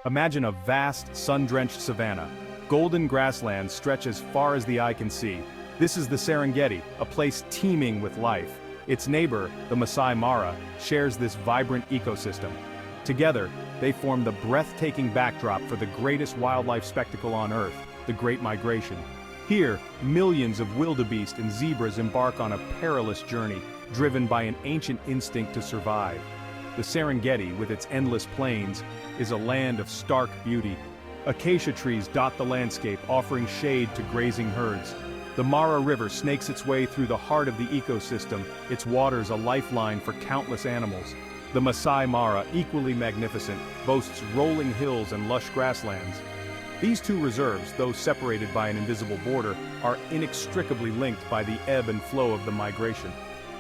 Imagine a vast, sun-drenched savanna. Golden grasslands stretch as far as the eye can see. This is the Serengeti, a place teeming with life. Its neighbor, the Masai Mara, shares this vibrant ecosystem. Together, they form the breathtaking backdrop for the greatest wildlife spectacle on Earth, the Great Migration. Here, millions of wildebeest and zebras embark on a perilous journey, driven by an ancient instinct to survive. The Serengeti, with its endless plains, is a land of stark beauty. Acacia trees dot the landscape, offering shade to grazing herds. The Mara River snakes its way through the heart of the ecosystem, its waters a lifeline for countless animals. The Masai Mara, equally magnificent, boasts rolling hills and lush grasslands. These two reserves, though separated by an invisible border, are inextricably linked by the ebb and flow of the migration.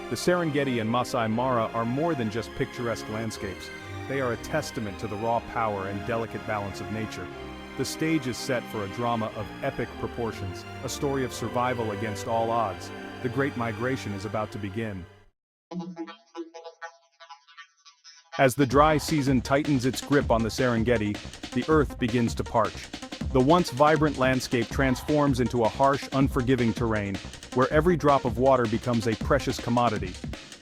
The Serengeti and Masai Mara are more than just picturesque landscapes. They are a testament to the raw power and delicate balance of nature. The stage is set for a drama of epic proportions, a story of survival against all odds. The Great Migration is about to begin. As the dry season tightens its grip on the Serengeti, the earth begins to parch. The once vibrant landscape transforms into a harsh, unforgiving terrain, where every drop of water becomes a precious commodity.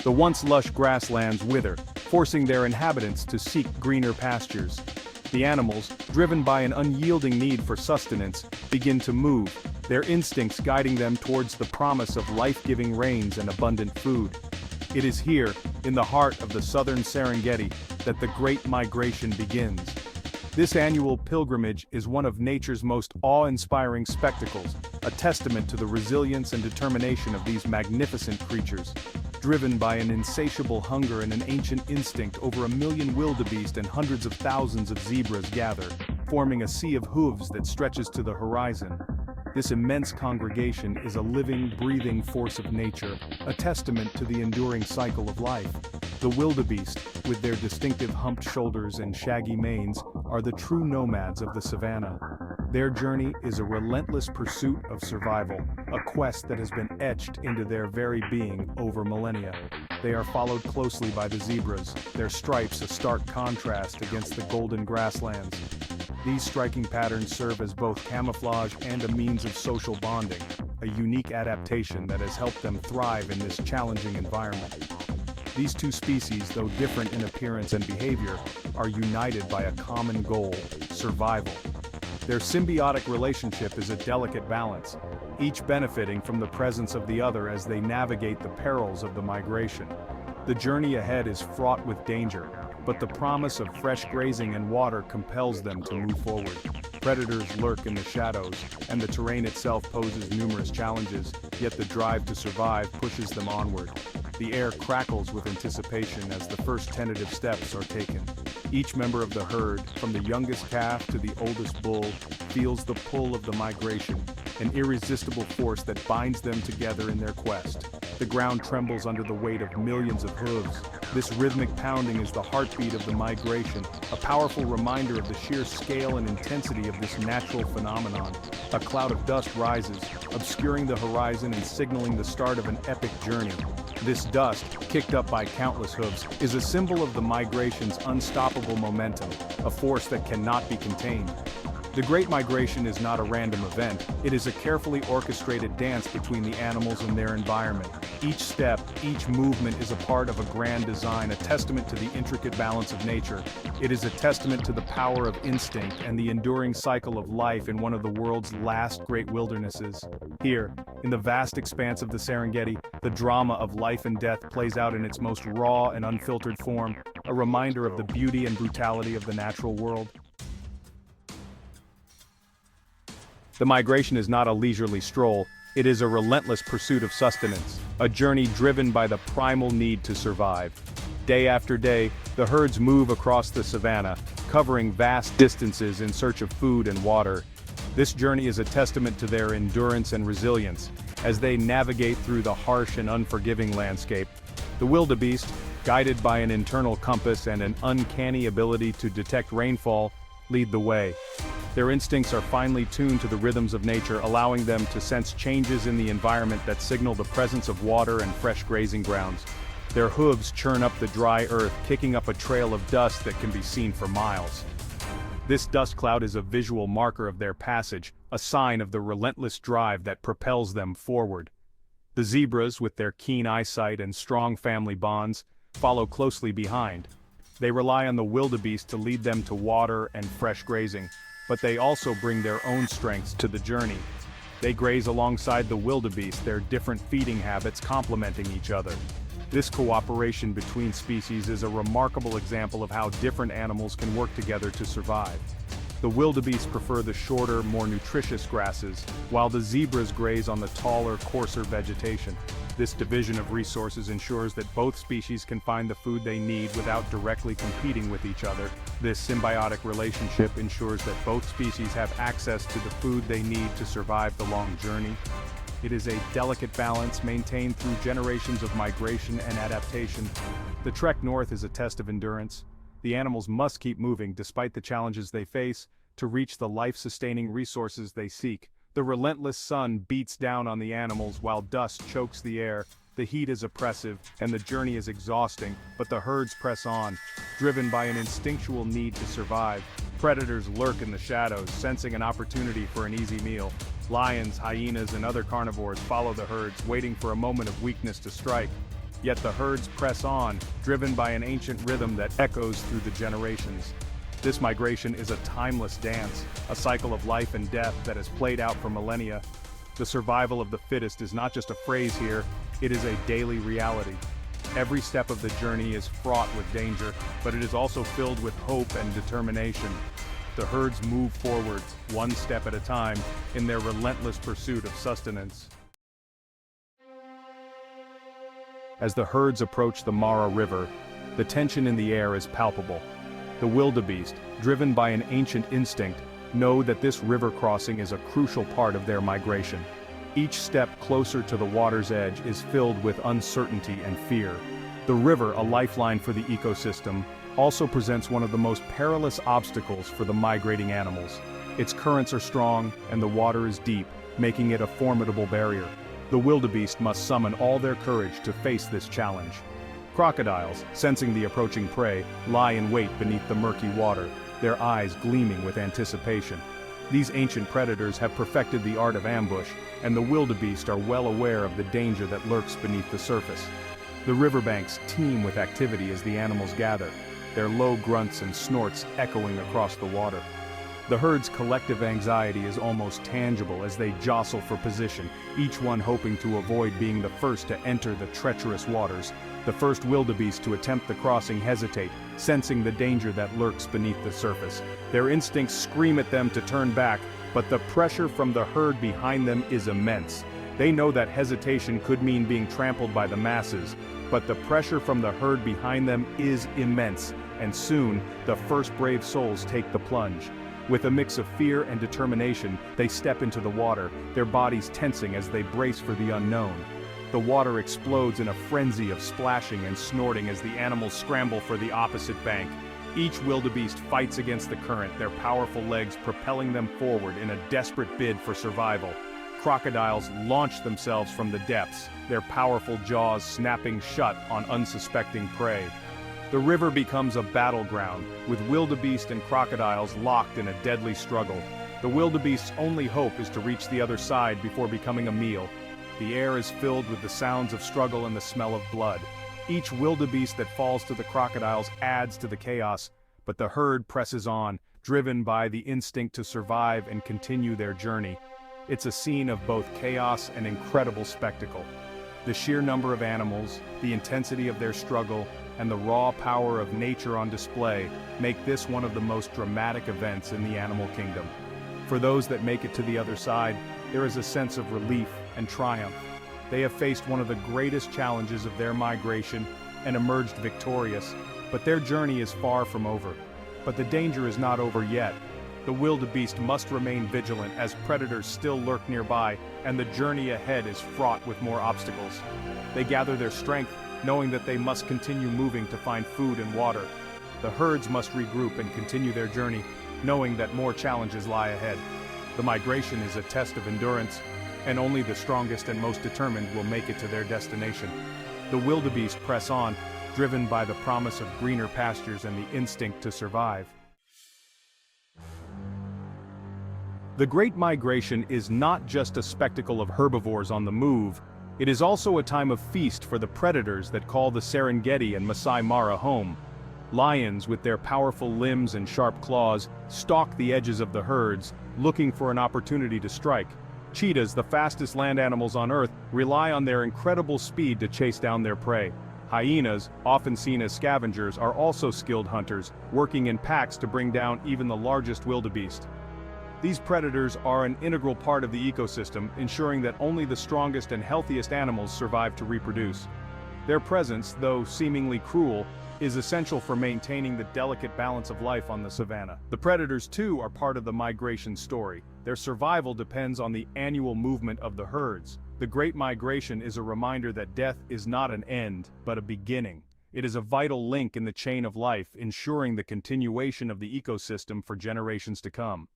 The once lush grasslands wither, forcing their inhabitants to seek greener pastures. The animals, driven by an unyielding need for sustenance, begin to move, their instincts guiding them towards the promise of life-giving rains and abundant food. It is here, in the heart of the southern Serengeti, that the Great Migration begins. This annual pilgrimage is one of nature's most awe-inspiring spectacles, a testament to the resilience and determination of these magnificent creatures. Driven by an insatiable hunger and an ancient instinct, over 1 million wildebeest and hundreds of thousands of zebras gather, forming a Sea of Hooves that stretches to the horizon. This immense congregation is a living, breathing force of nature, a testament to the enduring cycle of life. The wildebeest, with their distinctive humped shoulders and shaggy manes, are the true nomads of the savanna. Their journey is a relentless pursuit of survival, a quest that has been etched into their very being over millennia. They are followed closely by the zebras, their stripes a stark contrast against the golden grasslands. These striking patterns serve as both camouflage and a means of social bonding, a unique adaptation that has helped them thrive in this challenging environment. These two species, though different in appearance and behavior, are united by a common goal: survival. Their symbiotic relationship is a delicate balance, each benefiting from the presence of the other as they navigate the perils of the migration. The journey ahead is fraught with danger, but the promise of fresh grazing and water compels them to move forward. Predators lurk in the shadows, and the terrain itself poses numerous challenges, yet the drive to survive pushes them onward. The air crackles with anticipation as the first tentative steps are taken. Each member of the herd, from the youngest calf to the oldest bull, feels the pull of the migration, an irresistible force that binds them together in their quest. The ground trembles under the weight of millions of hooves. This rhythmic pounding is the heartbeat of the migration, a powerful reminder of the sheer scale and intensity of this natural phenomenon. A cloud of dust rises, obscuring the horizon and signaling the start of an epic journey. This dust, kicked up by countless hooves, is a symbol of the migration's unstoppable momentum, a force that cannot be contained. The Great Migration is not a random event, it is a carefully orchestrated dance between the animals and their environment. Each step, each movement is a part of a grand design, a testament to the intricate balance of nature. It is a testament to the power of instinct and the enduring cycle of life in one of the world's last great wildernesses. Here, in the vast expanse of the Serengeti, the drama of life and death plays out in its most raw and unfiltered form, a reminder of the beauty and brutality of the natural world. The migration is not a leisurely stroll, it is a relentless pursuit of sustenance, a journey driven by the primal need to survive. Day after day, the herds move across the savanna, covering vast distances in search of food and water. This journey is a testament to their endurance and resilience, as they navigate through the harsh and unforgiving landscape. The wildebeest, guided by an internal compass and an uncanny ability to detect rainfall, lead the way. Their instincts are finely tuned to the rhythms of nature, allowing them to sense changes in the environment that signal the presence of water and fresh grazing grounds. Their hooves churn up the dry earth, kicking up a trail of dust that can be seen for miles. This dust cloud is a visual marker of their passage, a sign of the relentless drive that propels them forward. The zebras, with their keen eyesight and strong family bonds, follow closely behind. They rely on the wildebeest to lead them to water and fresh grazing, but they also bring their own strengths to the journey. They graze alongside the wildebeest, their different feeding habits complementing each other. This cooperation between species is a remarkable example of how different animals can work together to survive. The wildebeest prefer the shorter, more nutritious grasses, while the zebras graze on the taller, coarser vegetation. This division of resources ensures that both species can find the food they need without directly competing with each other. This symbiotic relationship ensures that both species have access to the food they need to survive the long journey. It is a delicate balance maintained through generations of migration and adaptation. The trek north is a test of endurance. The animals must keep moving despite the challenges they face to reach the life-sustaining resources they seek. The relentless sun beats down on the animals while dust chokes the air. The heat is oppressive, and the journey is exhausting, but the herds press on, driven by an instinctual need to survive. Predators lurk in the shadows, sensing an opportunity for an easy meal. Lions, hyenas, and other carnivores follow the herds, waiting for a moment of weakness to strike. Yet the herds press on, driven by an ancient rhythm that echoes through the generations. This migration is a timeless dance, a cycle of life and death that has played out for millennia. The survival of the fittest is not just a phrase here, it is a daily reality. Every step of the journey is fraught with danger, but it is also filled with hope and determination. The herds move forward, one step at a time, in their relentless pursuit of sustenance. As the herds approach the Mara River, the tension in the air is palpable. The wildebeest, driven by an ancient instinct, know that this river crossing is a crucial part of their migration. Each step closer to the water's edge is filled with uncertainty and fear. The river, a lifeline for the ecosystem, also presents one of the most perilous obstacles for the migrating animals. Its currents are strong, and the water is deep, making it a formidable barrier. The wildebeest must summon all their courage to face this challenge. Crocodiles, sensing the approaching prey, lie in wait beneath the murky water, their eyes gleaming with anticipation. These ancient predators have perfected the art of ambush, and the wildebeest are well aware of the danger that lurks beneath the surface. The riverbanks teem with activity as the animals gather, their low grunts and snorts echoing across the water. The herd's collective anxiety is almost tangible as they jostle for position, each one hoping to avoid being the first to enter the treacherous waters. The first wildebeest to attempt the crossing hesitate, sensing the danger that lurks beneath the surface. Their instincts scream at them to turn back, but the pressure from the herd behind them is immense. They know that hesitation could mean being trampled by the masses, but the pressure from the herd behind them is immense, and soon, the first brave souls take the plunge. With a mix of fear and determination, they step into the water, their bodies tensing as they brace for the unknown. The water explodes in a frenzy of splashing and snorting as the animals scramble for the opposite bank. Each wildebeest fights against the current, their powerful legs propelling them forward in a desperate bid for survival. Crocodiles launch themselves from the depths, their powerful jaws snapping shut on unsuspecting prey. The river becomes a battleground, with wildebeest and crocodiles locked in a deadly struggle. The wildebeest's only hope is to reach the other side before becoming a meal. The air is filled with the sounds of struggle and the smell of blood. Each wildebeest that falls to the crocodiles adds to the chaos, but the herd presses on, driven by the instinct to survive and continue their journey. It's a scene of both chaos and incredible spectacle. The sheer number of animals, the intensity of their struggle, and the raw power of nature on display make this one of the most dramatic events in the animal kingdom. For those that make it to the other side, there is a sense of relief and triumph. They have faced one of the greatest challenges of their migration and emerged victorious, but their journey is far from over. But the danger is not over yet. The wildebeest must remain vigilant as predators still lurk nearby, and the journey ahead is fraught with more obstacles. They gather their strength, knowing that they must continue moving to find food and water. The herds must regroup and continue their journey, knowing that more challenges lie ahead. The migration is a test of endurance, and only the strongest and most determined will make it to their destination. The wildebeest press on, driven by the promise of greener pastures and the instinct to survive. The Great Migration is not just a spectacle of herbivores on the move, it is also a time of feast for the predators that call the Serengeti and Masai Mara home. Lions, with their powerful limbs and sharp claws, stalk the edges of the herds, looking for an opportunity to strike. Cheetahs, the fastest land animals on Earth, rely on their incredible speed to chase down their prey. Hyenas, often seen as scavengers, are also skilled hunters, working in packs to bring down even the largest wildebeest. These predators are an integral part of the ecosystem, ensuring that only the strongest and healthiest animals survive to reproduce. Their presence, though seemingly cruel, is essential for maintaining the delicate balance of life on the savanna. The predators, too, are part of the migration story. Their survival depends on the annual movement of the herds. The Great Migration is a reminder that death is not an end, but a beginning. It is a vital link in the chain of life, ensuring the continuation of the ecosystem for generations to come.